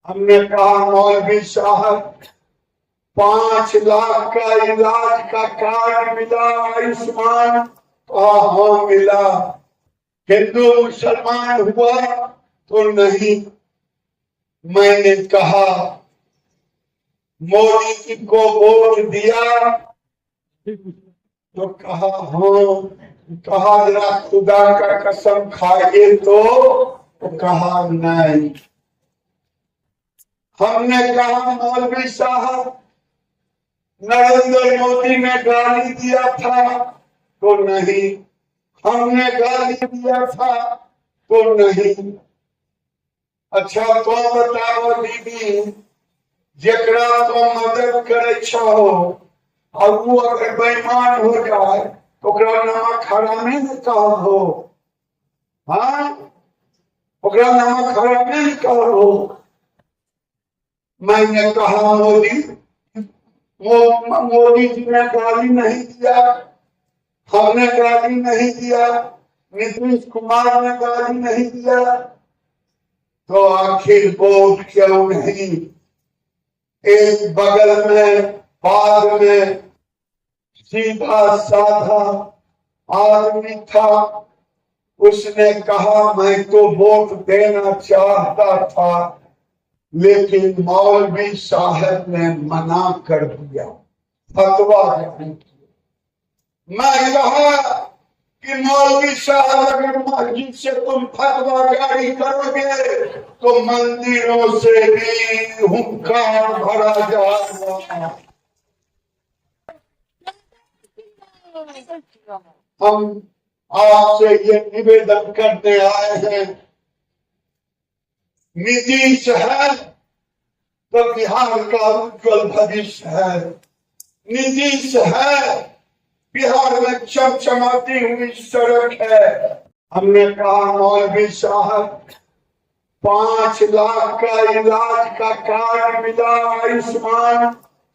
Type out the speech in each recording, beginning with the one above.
हमने कहा मौलवी साहब 5 लाख का इलाज का कार्ड मिला आयुष्मान? हाँ मिला। हिंदू मुसलमान हुआ तो नहीं। मैंने कहा मोदी जी को वोट दिया तो कहा हाँ। कहा जरा खुदा का कसम खाइए तो कहा नहीं। हमने कहा मौलवी साहब नरेंद्र मोदी ने गाली दिया था तो नहीं। हमने गाली दिया था तो नहीं। अच्छा तो बताओ दीदी, जकरा तो मदद करे छो और वो अगर बेईमान हो जाए तो ओकरा नमक हरामे न कहो। हाँ, ओकरा नमक हरामे न कहो। मैंने कहा मोदी जी ने गाली नहीं दिया, हमने गाली नहीं दिया, नीतीश कुमार ने गाली नहीं दिया, तो आखिर वोट क्यों नहीं? एक बगल में बाद में सीधा साधा आदमी था, उसने कहा मैं तो वोट देना चाहता था लेकिन मौलवी साहब ने मना कर दिया, फतवा जारी किया। मैं कहा कि मौलवी साहब अगर मस्जिद से तुम फतवा जारी करोगे तो मंदिरों से भी हुंकार भरा जाएगा। हम आपसे ये निवेदन करने आए हैं, नीतीश है तो बिहार का उज्जवल भविष्य है। नीतीश है, बिहार में चमचमाती हुई सड़क है। हमने कहा मौलवी साहब 5 लाख का इलाज का कार्ड मिला आयुष्मान?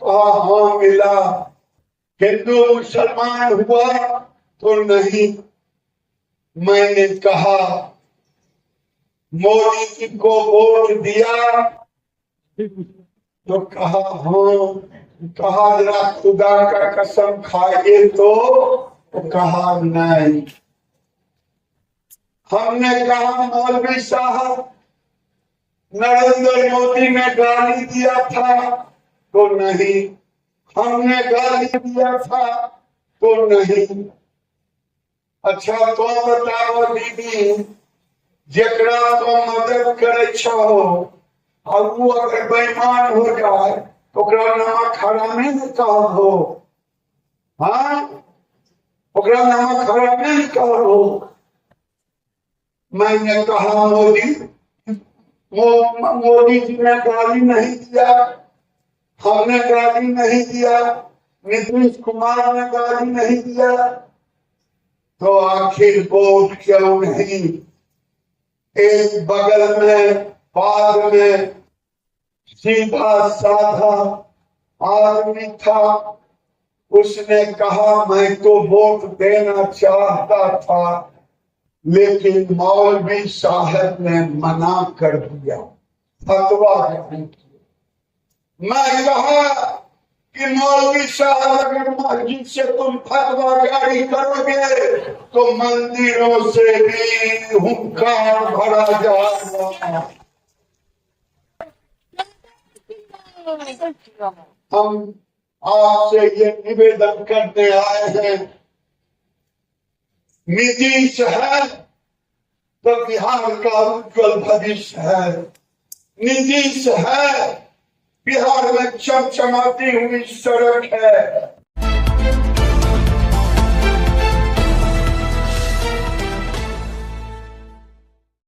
हाँ मिला। हिंदू मुसलमान हुआ तो नहीं। मैंने कहा मोदी जी को वोट दिया तो कहा हाँ। कहा जरा खुदा का कसम खाइए तो कहा नहीं। हमने कहा मौलवी साहब नरेंद्र मोदी ने गाली दिया था तो नहीं। हमने गाली दिया था तो नहीं। अच्छा तो बताओ दीदी, जकरा तो मदद करे छो और वो अगर बेईमान हो जाए तो ओकरा नमक हरामे न कहो। हाँ, ओकरा नमक हरामे न कहो। मैंने कहा मोदी जी ने गाली नहीं दिया, हमने गाली नहीं दिया, नीतीश कुमार ने गाली नहीं दिया, तो आखिर वोट क्यों नहीं? एक बगल में बाद में सीधा साधा आदमी था, उसने कहा मैं तो वोट देना चाहता था लेकिन मौलवी साहब ने मना कर दिया, फतवा जारी किया। मैं कहा कि मौलवी साहब अगर मस्जिद से तुम फतवा जारी करोगे तो मंदिरों से भी हुंकार भरा जाएगा। हम आपसे ये निवेदन करने आए हैं, नीतीश है तो बिहार का उज्जवल भविष्य है। नीतीश है, बिहार में चमचमाती हुई सड़क है।